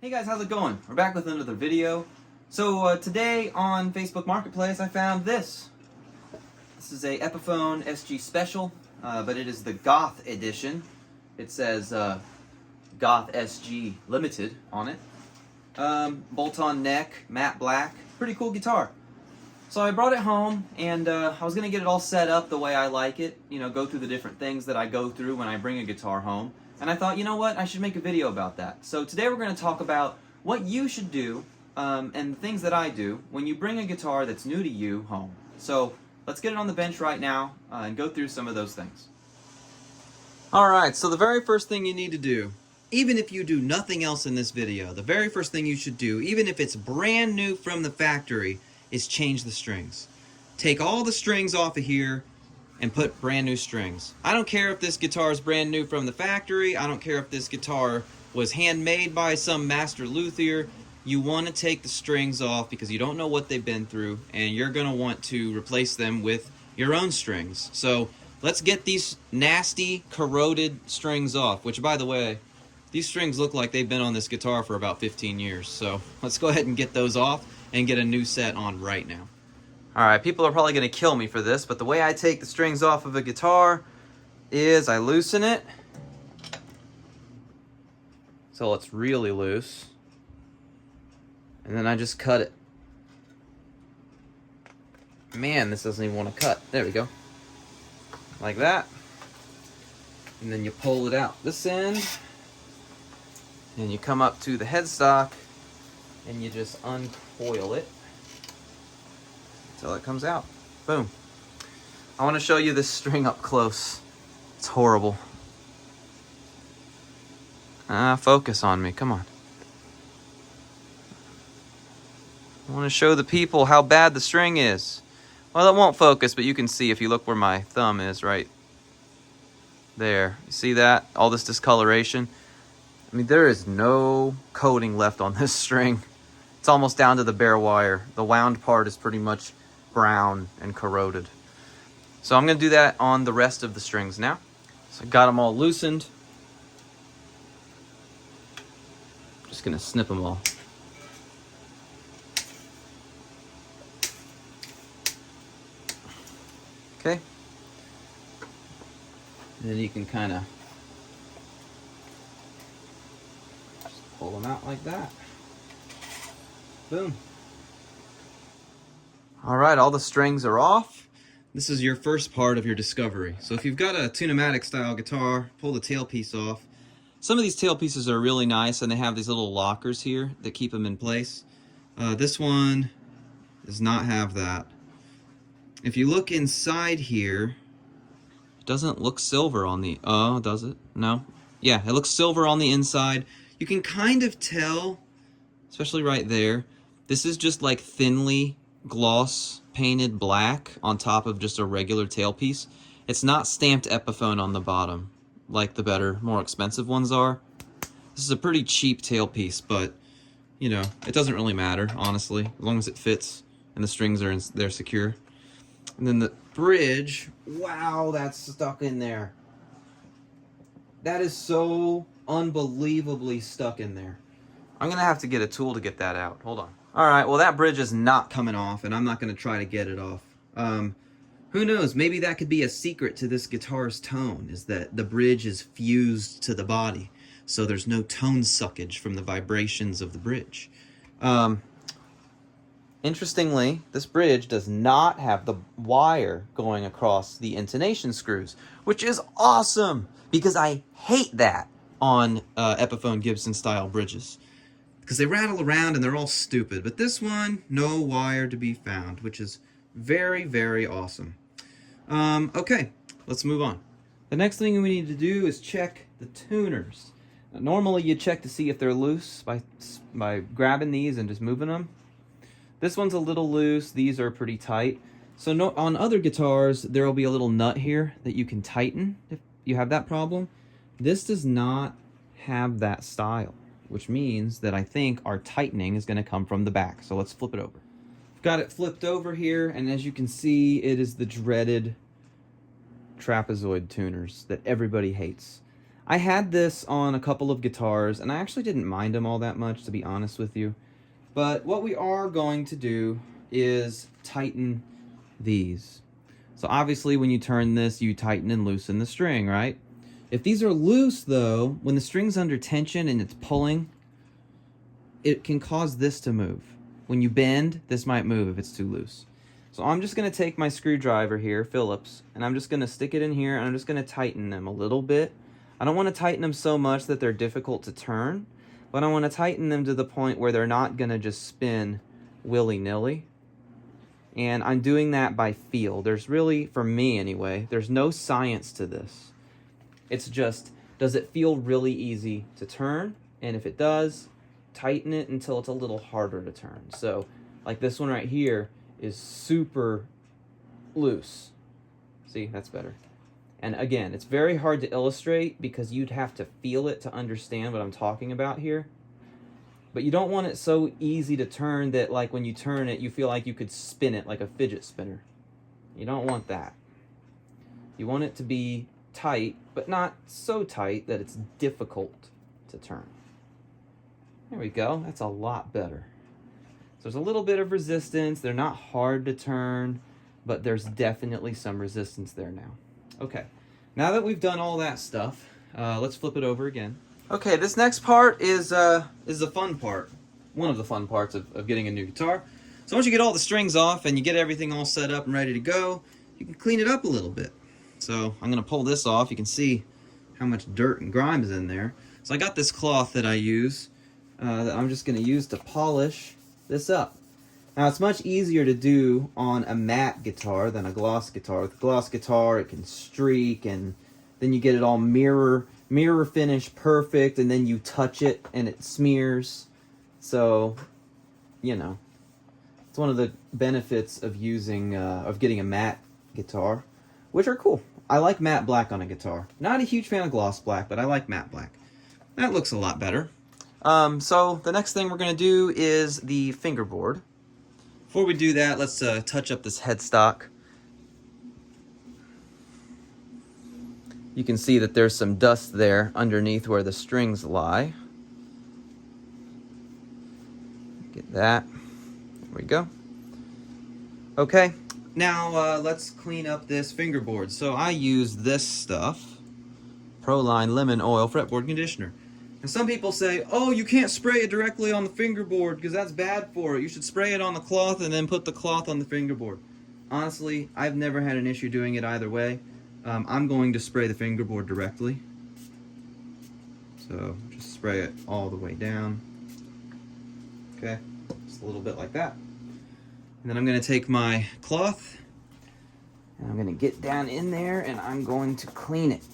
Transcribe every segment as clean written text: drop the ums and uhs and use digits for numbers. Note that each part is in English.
Hey guys, how's it going? We're back with another video. So today on Facebook Marketplace I found this. This is a Epiphone SG Special, but it is the Goth edition. It says Goth SG Limited on it. Bolt-on neck, matte black, pretty cool guitar. So I brought it home and I was going to get it all set up the way I like it, you know, go through the different things that I go through when I bring a guitar home. And I thought, you know what, I should make a video about that. So today we're going to talk about what you should do and the things that I do when you bring a guitar that's new to you home. So let's get it on the bench right now and go through some of those things. Alright, so the very first thing you need to do, even if you do nothing else in this video, the very first thing you should do, even if it's brand new from the factory, is change the strings. Take all the strings off of here and put brand new strings. I don't care if this guitar is brand new from the factory. I don't care if this guitar was handmade by some master luthier. You want to take the strings off because you don't know what they've been through, and you're going to want to replace them with your own strings. So let's get these nasty corroded strings off, which, by the way, these strings look like they've been on this guitar for about 15 years. So let's go ahead and get those off and get a new set on right now. Alright, people are probably going to kill me for this, but the way I take the strings off of a guitar is I loosen it so it's really loose, and then I just cut it. Man, this doesn't even want to cut. There we go. Like that. And then you pull it out this end, and you come up to the headstock, and you just uncoil it until it comes out. Boom. I want to show you this string up close. It's horrible. Focus on me, come on. I want to show the people how bad the string is. Well, it won't focus, but you can see if you look where my thumb is right there. You see that? All this discoloration. I mean, there is no coating left on this string. It's almost down to the bare wire. The wound part is pretty much brown and corroded. So I'm going to do that on the rest of the strings now. So I got them all loosened. Just going to snip them all. Okay. And then you can kind of just pull them out like that. Boom. Alright, all the strings are off. This is your first part of your discovery. So if you've got a tunematic style guitar, pull the tailpiece off. Some of these tailpieces are really nice and they have these little lockers here that keep them in place. This one does not have that. If you look inside here, it doesn't look silver on the... Oh, does it? No? Yeah, it looks silver on the inside. You can kind of tell, especially right there, this is just like thinly gloss painted black on top of just a regular tailpiece. It's not stamped Epiphone on the bottom like the better, more expensive ones are. This is a pretty cheap tailpiece, but you know, it doesn't really matter, honestly, as long as it fits and the strings are they're secure. And then the bridge, wow, that's stuck in there. That is so unbelievably stuck in there. I'm gonna have to get a tool to get that out. Hold on. Alright, well that bridge is not coming off, and I'm not going to try to get it off. Who knows, maybe that could be a secret to this guitar's tone, is that the bridge is fused to the body, so there's no tone suckage from the vibrations of the bridge. Interestingly, this bridge does not have the wire going across the intonation screws, which is awesome, because I hate that on Epiphone Gibson style bridges. Because they rattle around and they're all stupid. But this one, no wire to be found, which is very, very awesome. Okay, let's move on. The next thing we need to do is check the tuners. Now, normally you check to see if they're loose by grabbing these and just moving them. This one's a little loose, these are pretty tight. So no, on other guitars, there will be a little nut here that you can tighten if you have that problem. This does not have that style, which means that I think our tightening is going to come from the back. So let's flip it over. I've got it flipped over here, and as you can see, it is the dreaded trapezoid tuners that everybody hates. I had this on a couple of guitars, and I actually didn't mind them all that much, to be honest with you. But what we are going to do is tighten these. So obviously when you turn this, you tighten and loosen the string, right? If these are loose though, when the string's under tension and it's pulling, it can cause this to move. When you bend, this might move if it's too loose. So I'm just gonna take my screwdriver here, Phillips, and I'm just gonna stick it in here and I'm just gonna tighten them a little bit. I don't wanna tighten them so much that they're difficult to turn, but I wanna tighten them to the point where they're not gonna just spin willy-nilly. And I'm doing that by feel. There's really, for me anyway, there's no science to this. It's just, does it feel really easy to turn? And if it does, tighten it until it's a little harder to turn. So, like this one right here is super loose. See, that's better. And again, it's very hard to illustrate because you'd have to feel it to understand what I'm talking about here. But you don't want it so easy to turn that like when you turn it, you feel like you could spin it like a fidget spinner. You don't want that. You want it to be tight, but not so tight that it's difficult to turn. There we go. That's a lot better. So there's a little bit of resistance. They're not hard to turn, but there's definitely some resistance there now. Okay, now that we've done all that stuff, let's flip it over again. Okay, this next part is the fun part. One of the fun parts of getting a new guitar. So once you get all the strings off and you get everything all set up and ready to go, you can clean it up a little bit. So I'm gonna pull this off. You can see how much dirt and grime is in there. So I got this cloth that I use that I'm just gonna use to polish this up. Now it's much easier to do on a matte guitar than a gloss guitar. With a gloss guitar, it can streak and then you get it all mirror finish perfect, and then you touch it and it smears. So, you know, it's one of the benefits of using of getting a matte guitar, which are cool. I like matte black on a guitar. Not a huge fan of gloss black, but I like matte black. That looks a lot better. So the next thing we're gonna do is the fingerboard. Before we do that, let's touch up this headstock. You can see that there's some dust there underneath where the strings lie. Get that. There we go. Okay, now let's clean up this fingerboard. So I use this stuff, Proline Lemon Oil Fretboard Conditioner. And some people say, oh, you can't spray it directly on the fingerboard because that's bad for it. You should spray it on the cloth and then put the cloth on the fingerboard. Honestly, I've never had an issue doing it either way. I'm going to spray the fingerboard directly. So just spray it all the way down. Okay, just a little bit like that. And then I'm going to take my cloth and I'm going to get down in there and I'm going to clean it.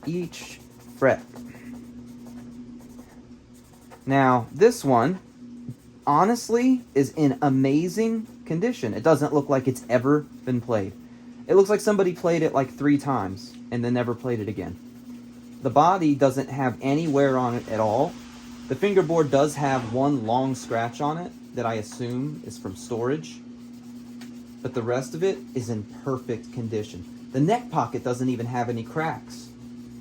Each fret. Now, this one, honestly, is in amazing condition. It doesn't look like it's ever been played. It looks like somebody played it like 3 times and then never played it again. The body doesn't have any wear on it at all. The fingerboard does have one long scratch on it that I assume is from storage, but the rest of it is in perfect condition. The neck pocket doesn't even have any cracks.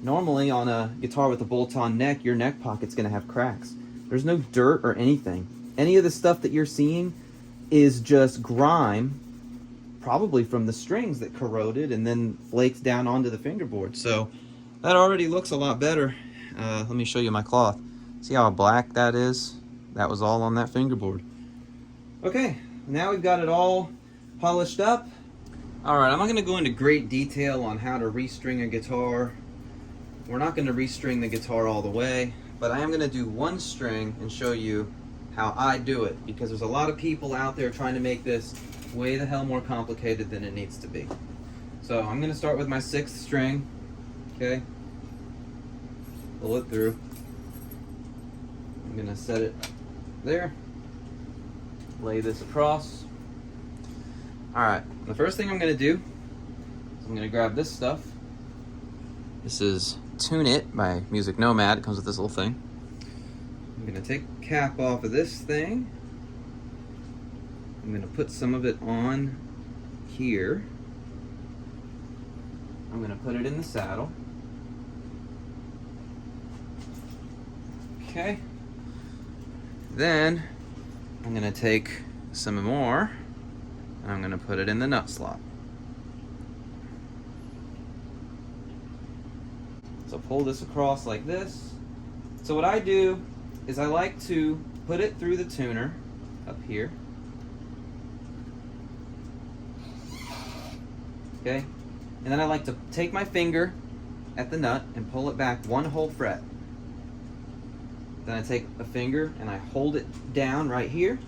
Normally on a guitar with a bolt-on neck, your neck pocket's gonna have cracks. There's no dirt or anything. Any of the stuff that you're seeing is just grime, probably from the strings that corroded and then flaked down onto the fingerboard. So that already looks a lot better. Let me show you my cloth. See how black that is? That was all on that fingerboard. Okay, now we've got it all polished up. All right, I'm not gonna go into great detail on how to restring a guitar. We're not gonna restring the guitar all the way, but I am gonna do one string and show you how I do it, because there's a lot of people out there trying to make this way the hell more complicated than it needs to be. So I'm gonna start with my 6th string, okay? Pull it through. I'm gonna set it there. Lay this across. All right, the first thing I'm gonna do is I'm gonna grab this stuff. This is Tune It by Music Nomad. It comes with this little thing. I'm gonna take the cap off of this thing. I'm gonna put some of it on here. I'm gonna put it in the saddle. Okay. Then I'm gonna take some more and I'm gonna put it in the nut slot. So pull this across like this. So what I do is I like to put it through the tuner up here. Okay? And then I like to take my finger at the nut and pull it back one whole fret. Then I take a finger and I hold it down right here,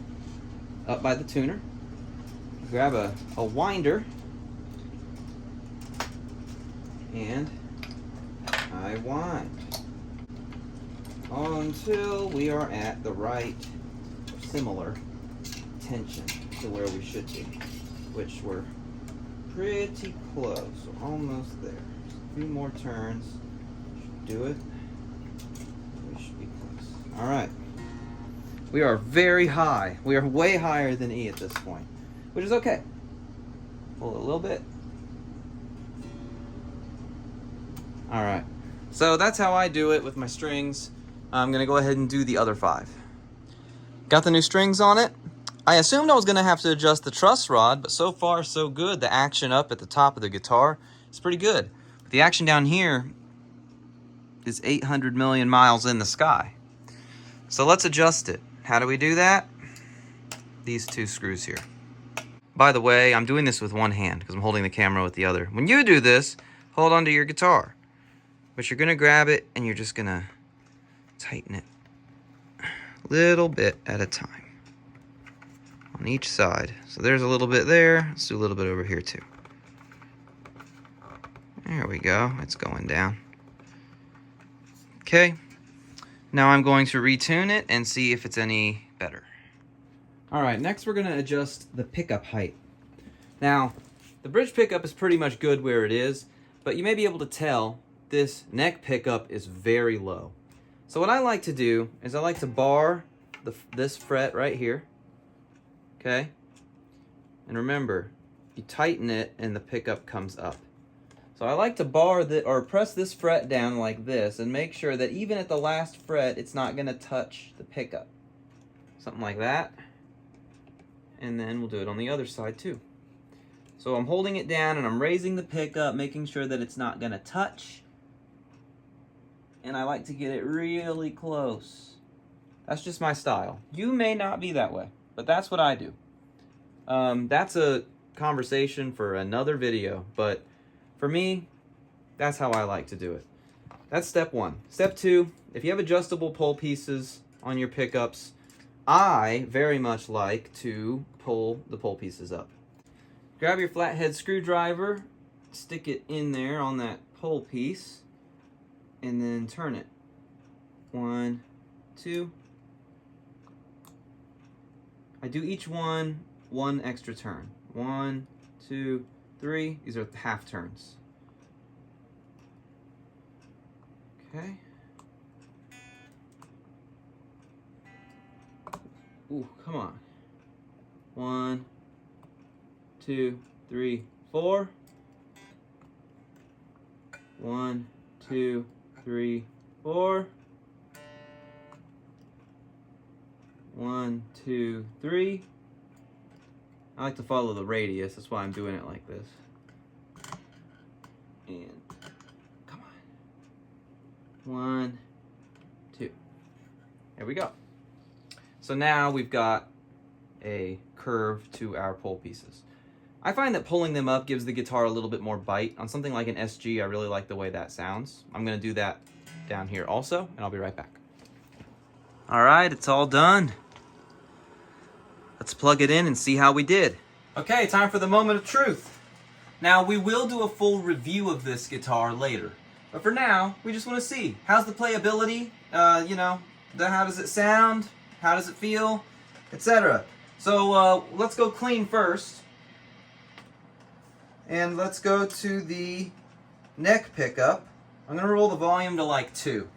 up by the tuner. Grab a winder and I wind until we are at the right, similar tension to where we should be, which we're pretty close, so almost there. Just a few more turns should do it. We should be close. All right. We are very high. We are way higher than E at this point, which is okay. Pull it a little bit. All right. So that's how I do it with my strings. I'm gonna go ahead and do the other 5. Got the new strings on it. I assumed I was gonna have to adjust the truss rod, but so far so good. The action up at the top of the guitar is pretty good. But the action down here is 800 million miles in the sky. So let's adjust it. How do we do that? These 2 screws here. By the way, I'm doing this with one hand because I'm holding the camera with the other. When you do this, hold onto your guitar. But you're gonna grab it and you're just gonna tighten it a little bit at a time on each side. So there's a little bit there. Let's do a little bit over here too. There we go. It's going down. Okay. Now I'm going to retune it and see if it's any better. All right, next we're gonna adjust the pickup height. Now, the bridge pickup is pretty much good where it is, but you may be able to tell this neck pickup is very low. So what I like to do is I like to bar this fret right here, okay? And remember, you tighten it and the pickup comes up. So I like to bar or press this fret down like this and make sure that even at the last fret, it's not gonna touch the pickup. Something like that. And then we'll do it on the other side too. So I'm holding it down and I'm raising the pickup, making sure that it's not gonna touch. And I like to get it really close. That's just my style. You may not be that way, but that's what I do. That's a conversation for another video, but for me, that's how I like to do it. That's step 1. Step 2, if you have adjustable pull pieces on your pickups, I very much like to pull the pull pieces up. Grab your flathead screwdriver, stick it in there on that pull piece, and then turn it. 1, 2. I do each one extra turn. 1, 2, 3. These are half turns. Okay. Ooh, come on. 1, 2, 3, 4. 1, 2, 3, 4. 1, 2, 3. I like to follow the radius, that's why I'm doing it like this. And come on. 1, 2. There we go. So now we've got a curve to our pull pieces. I find that pulling them up gives the guitar a little bit more bite. On something like an SG, I really like the way that sounds. I'm gonna do that down here also, and I'll be right back. All right, it's all done. Let's plug it in and see how we did. Okay, time for the moment of truth. Now, we will do a full review of this guitar later. But for now, we just want to see. How's the playability? How does it sound? How does it feel? Etc. So let's go clean first. And let's go to the neck pickup. I'm going to roll the volume to like 2.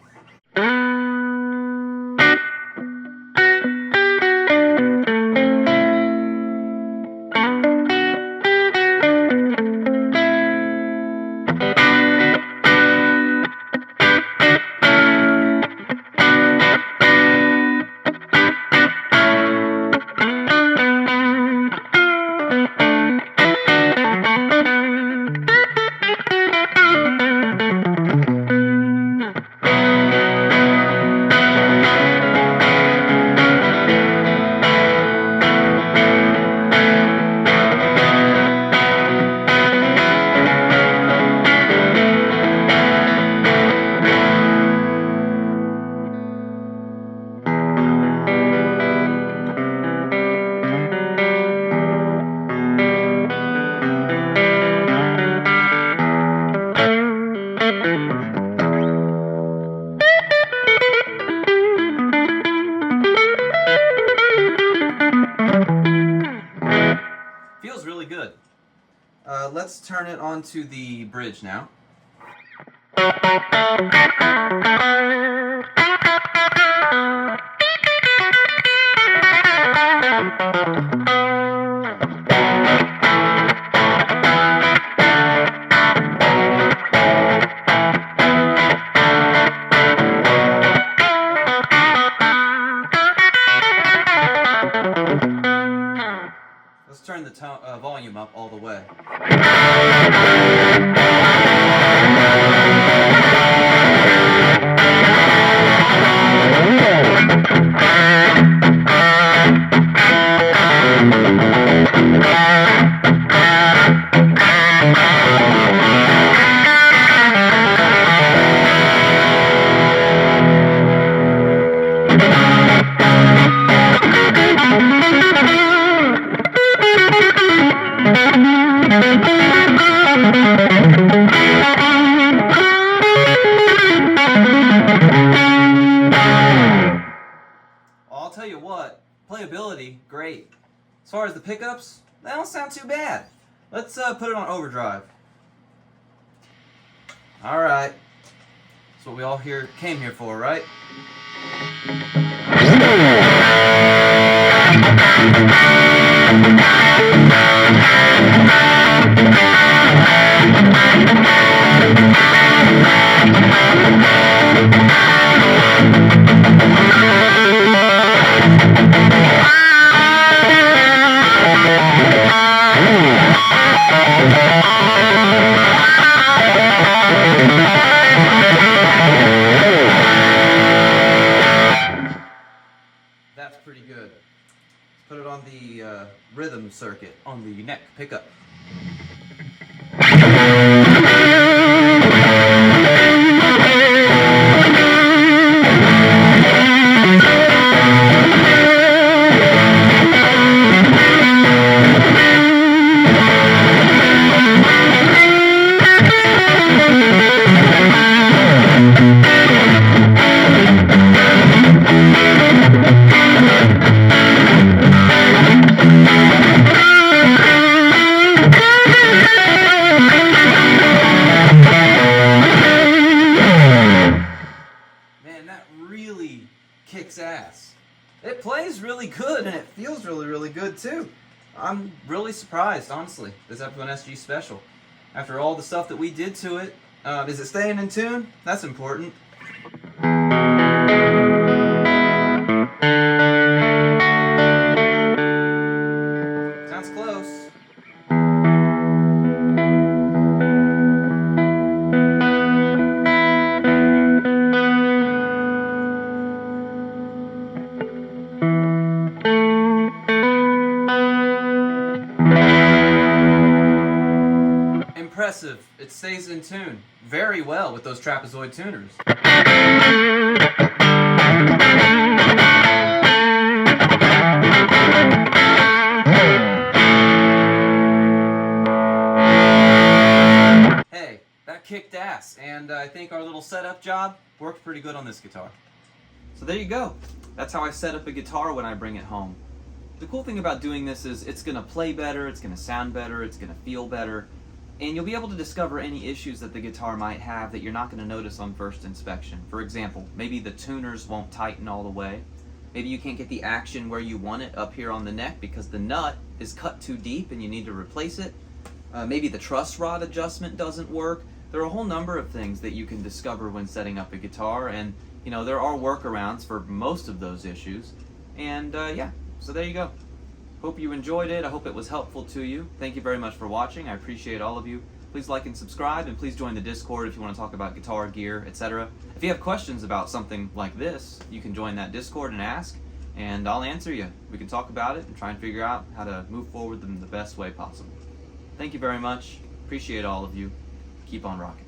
Let's turn it onto the bridge now. Let's turn the volume up all the way. I'll tell you what, playability, great. As far as the pickups, they don't sound too bad. Let's put it on overdrive. Alright. That's what we all came here for, right? That's pretty good. Let's put it on the rhythm circuit on the neck pickup. Really kicks ass. It plays really good and it feels really good too. I'm really surprised, honestly, this Epiphone SG Special. After all the stuff that we did to it, is it staying in tune? That's important. Sounds close. Impressive. It stays in tune very well with those trapezoid tuners. Hey, that kicked ass, and I think our little setup job worked pretty good on this guitar. So there you go. That's how I set up a guitar when I bring it home. The cool thing about doing this is it's going to play better, it's going to sound better, it's going to feel better, and you'll be able to discover any issues that the guitar might have that you're not going to notice on first inspection. For example, maybe the tuners won't tighten all the way. Maybe you can't get the action where you want it up here on the neck because the nut is cut too deep and you need to replace it. Maybe the truss rod adjustment doesn't work. There are a whole number of things that you can discover when setting up a guitar, and you know, there are workarounds for most of those issues. And yeah, so there you go. Hope you enjoyed it. I hope it was helpful to you. Thank you very much for watching. I appreciate all of you. Please like and subscribe, and please join the Discord if you want to talk about guitar gear, etc. If you have questions about something like this, you can join that Discord and ask, and I'll answer you. We can talk about it and try and figure out how to move forward in the best way possible. Thank you very much. Appreciate all of you. Keep on rocking.